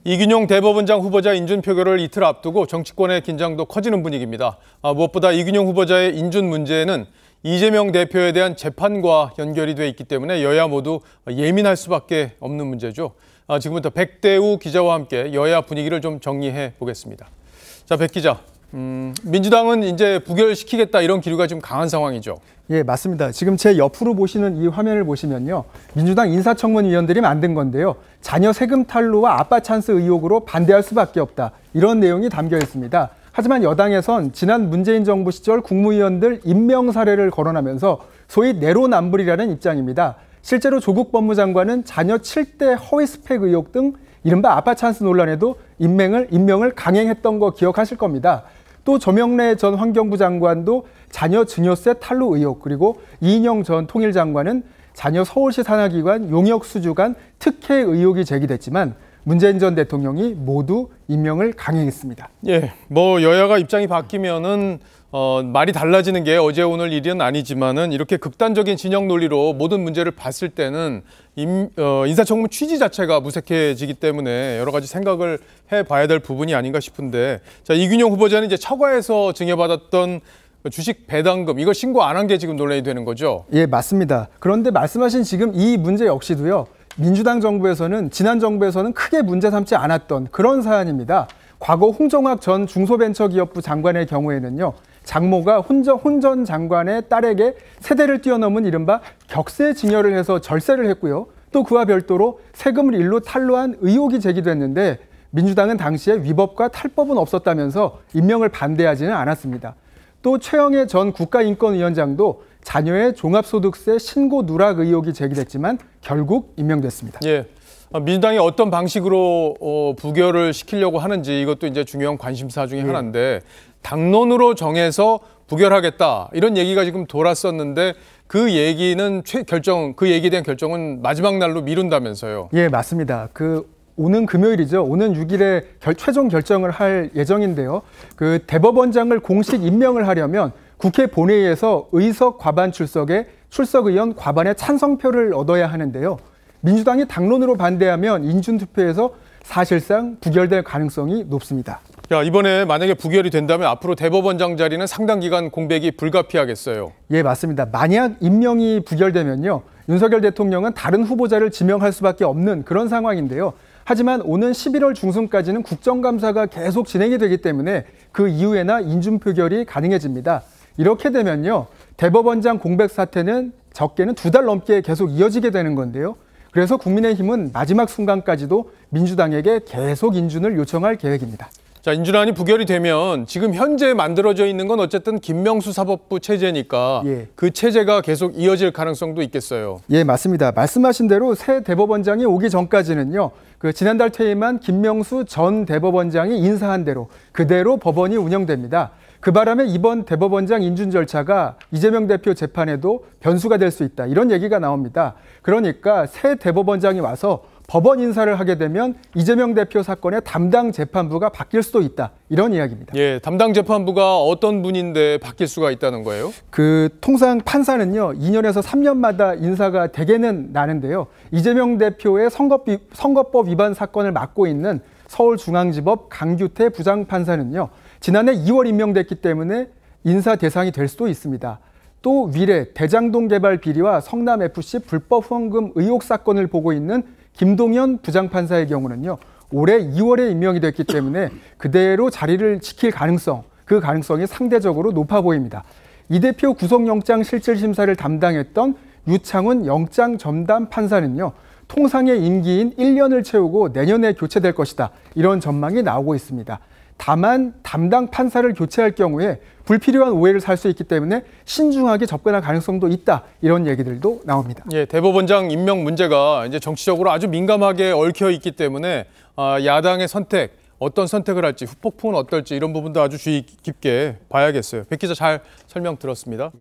이균용 대법원장 후보자 인준 표결을 이틀 앞두고 정치권의 긴장도 커지는 분위기입니다. 무엇보다 이균용 후보자의 인준 문제는 이재명 대표에 대한 재판과 연결이 돼 있기 때문에 여야 모두 예민할 수밖에 없는 문제죠. 지금부터 백대우 기자와 함께 여야 분위기를 좀 정리해 보겠습니다. 자, 백 기자. 민주당은 이제 부결시키겠다 이런 기류가 좀 강한 상황이죠. 예, 맞습니다. 지금 제 옆으로 보시는 이 화면을 보시면요. 민주당 인사청문위원들이 만든 건데요. 자녀 세금 탈루와 아빠 찬스 의혹으로 반대할 수밖에 없다. 이런 내용이 담겨 있습니다. 하지만 여당에선 지난 문재인 정부 시절 국무위원들 임명 사례를 거론하면서 소위 내로남불이라는 입장입니다. 실제로 조국 법무장관은 자녀 7대 허위 스펙 의혹 등 이른바 아빠 찬스 논란에도 임명을 강행했던 거 기억하실 겁니다. 또 조명래 전 환경부 장관도 자녀 증여세 탈루 의혹, 그리고 이인영 전 통일장관은 자녀 서울시 산하기관 용역 수주관 특혜 의혹이 제기됐지만 문재인 전 대통령이 모두 임명을 강행했습니다. 예, 여야가 입장이 바뀌면은 말이 달라지는 게 어제 오늘 일은 아니지만은 이렇게 극단적인 진영 논리로 모든 문제를 봤을 때는 인사청문 취지 자체가 무색해지기 때문에 여러 가지 생각을 해봐야 될 부분이 아닌가 싶은데, 자, 이균용 후보자는 이제 처가에서 증여받았던 주식 배당금 이거 신고 안 한 게 지금 논란이 되는 거죠? 예, 맞습니다. 그런데 말씀하신 지금 이 문제 역시도요. 민주당 정부에서는 지난 정부에서는 크게 문제 삼지 않았던 그런 사안입니다. 과거 홍정학 전 중소벤처기업부 장관의 경우에는요. 장모가 홍 전 장관의 딸에게 세대를 뛰어넘은 이른바 격세 증여를 해서 절세를 했고요. 또 그와 별도로 세금을 일로 탈루한 의혹이 제기됐는데 민주당은 당시에 위법과 탈법은 없었다면서 임명을 반대하지는 않았습니다. 또 최영애 전 국가인권위원장도 자녀의 종합소득세 신고 누락 의혹이 제기됐지만 결국 임명됐습니다. 예. 민주당이 어떤 방식으로 부결을 시키려고 하는지 이것도 이제 중요한 관심사 중에 하나인데, 당론으로 정해서 부결하겠다 이런 얘기가 지금 돌았었는데 그 얘기에 대한 결정은 마지막 날로 미룬다면서요. 예, 맞습니다. 오는 금요일이죠. 오는 6일에 최종 결정을 할 예정인데요. 대법원장을 공식 임명을 하려면 국회 본회의에서 의석 과반 출석에 출석 의원 과반의 찬성표를 얻어야 하는데요. 민주당이 당론으로 반대하면 인준투표에서 사실상 부결될 가능성이 높습니다. 야, 이번에 만약에 부결이 된다면 앞으로 대법원장 자리는 상당 기간 공백이 불가피하겠어요. 예, 맞습니다. 만약 임명이 부결되면요. 윤석열 대통령은 다른 후보자를 지명할 수밖에 없는 그런 상황인데요. 하지만 오는 11월 중순까지는 국정감사가 계속 진행이 되기 때문에 그 이후에나 인준표결이 가능해집니다. 이렇게 되면요. 대법원장 공백 사태는 적게는 2달 넘게 계속 이어지게 되는 건데요. 그래서 국민의힘은 마지막 순간까지도 민주당에게 계속 인준을 요청할 계획입니다. 자, 인준안이 부결이 되면 지금 현재 만들어져 있는 건 어쨌든 김명수 사법부 체제니까 예. 그 체제가 계속 이어질 가능성도 있겠어요. 예, 맞습니다. 말씀하신 대로 새 대법원장이 오기 전까지는요. 지난달 퇴임한 김명수 전 대법원장이 인사한 대로 그대로 법원이 운영됩니다. 그 바람에 이번 대법원장 인준 절차가 이재명 대표 재판에도 변수가 될 수 있다. 이런 얘기가 나옵니다. 그러니까 새 대법원장이 와서 법원 인사를 하게 되면 이재명 대표 사건의 담당 재판부가 바뀔 수도 있다. 이런 이야기입니다. 예, 담당 재판부가 어떤 분인데 바뀔 수가 있다는 거예요? 통상 판사는요, 2년에서 3년마다 인사가 되게는 나는데요. 이재명 대표의 선거법 위반 사건을 맡고 있는 서울중앙지법 강규태 부장판사는요, 지난해 2월 임명됐기 때문에 인사 대상이 될 수도 있습니다. 또 위례 대장동 개발 비리와 성남FC 불법 후원금 의혹 사건을 보고 있는 김동연 부장판사의 경우는요. 올해 2월에 임명이 됐기 때문에 그대로 자리를 지킬 그 가능성이 상대적으로 높아 보입니다. 이 대표 구속영장 실질심사를 담당했던 유창훈 영장전담 판사는요. 통상의 임기인 1년을 채우고 내년에 교체될 것이다. 이런 전망이 나오고 있습니다. 다만 담당 판사를 교체할 경우에 불필요한 오해를 살 수 있기 때문에 신중하게 접근할 가능성도 있다. 이런 얘기들도 나옵니다. 예, 대법원장 임명 문제가 이제 정치적으로 아주 민감하게 얽혀 있기 때문에 야당의 어떤 선택을 할지, 후폭풍은 어떨지 이런 부분도 아주 주의 깊게 봐야겠어요. 백 기자 잘 설명 들었습니다.